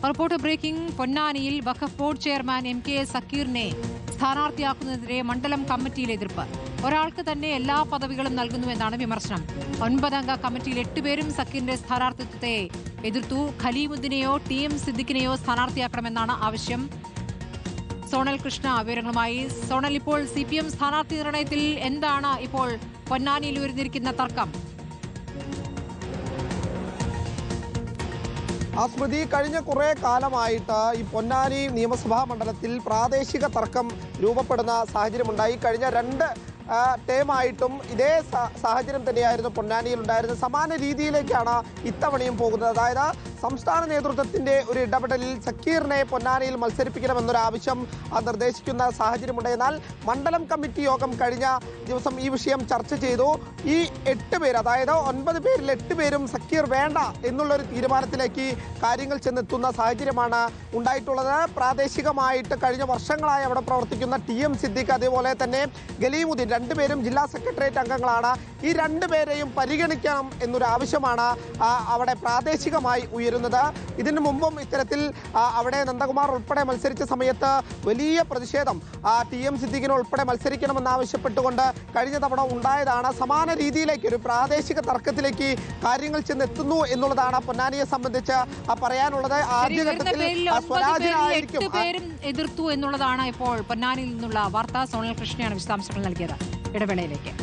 Report breaking. പൊന്നാനിയിൽ വഖഫ് board chairman MK സക്കീറിനെ സ്ഥാനാർത്ഥിയാക്കുന്നതിനെതിരെ മണ്ഡലം കമ്മിറ്റിയിൽ എതിർപ്പ്. ഒരാൾക്ക് തന്നെ എല്ലാ പദവികളും നൽകുന്നുവെന്നാണ് വിമർശനം. 9 അംഗ കമ്മിറ്റിയിൽ 8 പേരും സക്കീറിന്റെ സ്ഥാനാർത്ഥിത്വത്തെ എതിർത്തു. ഖലീമുദ്ദീനെയോ TM സിദ്ദിഖിനെയോ സ്ഥാനാർത്ഥിയാക്കണമെന്നാണ് ആവശ്യം. സോണൽ കൃഷ്ണ വിവരങ്ങളുമായി. സോണൽ, ഇപ്പോൾ CPM സ്ഥാനാർത്ഥി നിർണയത്തിൽ എന്താണ് ഇപ്പോൾ പൊന്നാനിയിൽ ഉയർന്നിരിക്കുന്ന തർക്കം? സ്മൃതി, കഴിഞ്ഞ കുറേ കാലമായിട്ട് ഈ പൊന്നാനി നിയമസഭാ മണ്ഡലത്തിൽ പ്രാദേശിക തർക്കം രൂപപ്പെടുന്ന സാഹചര്യമുണ്ടായി. കഴിഞ്ഞ 2 ടേമായിട്ടും ഇതേ സാഹചര്യം തന്നെയായിരുന്നു പൊന്നാനിയിൽ ഉണ്ടായിരുന്നത്. സമാന രീതിയിലേക്കാണ് ഇത്തവണയും പോകുന്നത്. അതായത് സംസ്ഥാന നേതൃത്വത്തിന്റെ ഒരു ഇടപെടലിൽ സക്കീറിനെ പൊന്നാനിയിൽ മത്സരിപ്പിക്കണമെന്നൊരു ആവശ്യം നിർദ്ദേശിക്കുന്ന സാഹചര്യമുണ്ട്. എന്നാൽ മണ്ഡലം കമ്മിറ്റി യോഗം കഴിഞ്ഞ ദിവസം ഈ വിഷയം ചർച്ച ചെയ്തു. ഈ 8 പേർ, അതായത് 9 പേരിൽ 8 പേരും സക്കീർ വേണ്ട എന്നുള്ളൊരു തീരുമാനത്തിലേക്ക് കാര്യങ്ങൾ ചെന്നെത്തുന്ന സാഹചര്യമാണ് ഉണ്ടായിട്ടുള്ളത്. പ്രാദേശികമായിട്ട് കഴിഞ്ഞ വർഷങ്ങളായി അവിടെ പ്രവർത്തിക്കുന്ന TM സിദ്ദിഖ്, അതേപോലെ തന്നെ ഖലീമുദ്ദീൻ, 2 പേരും ജില്ലാ സെക്രട്ടേറിയറ്റ് അംഗങ്ങളാണ്. ഈ 2 പേരെയും പരിഗണിക്കണം എന്നൊരു ആവശ്യമാണ് അവിടെ പ്രാദേശികമായി ഉയരുന്നത്. ഇതിനു മുമ്പും ഇത്തരത്തിൽ അവിടെ നന്ദകുമാർ ഉൾപ്പെടെ മത്സരിച്ച സമയത്ത് വലിയ പ്രതിഷേധം TM സിദ്ദിഖിനെ ഉൾപ്പെടെ മത്സരിക്കണമെന്നാവശ്യപ്പെട്ടുകൊണ്ട് കഴിഞ്ഞ തവണ ഉണ്ടായതാണ്. സമാന രീതിയിലേക്ക് ഒരു പ്രാദേശിക തർക്കത്തിലേക്ക് കാര്യങ്ങൾ ചെന്നെത്തുന്നു എന്നുള്ളതാണ് പൊന്നാനിയെ സംബന്ധിച്ച് പറയാനുള്ളത്. ആദ്യഘട്ടത്തിൽ സ്വരാജിനായിരിക്കും എതിർത്തു എന്നുള്ളതാണ് ഇപ്പോൾ പൊന്നാനിയിൽ നിന്നുള്ള വാർത്ത. സോണൽ കൃഷ്ണയാണ് വിശദാംശങ്ങൾ നൽകിയത്. ഇടവേളയിലേക്ക്.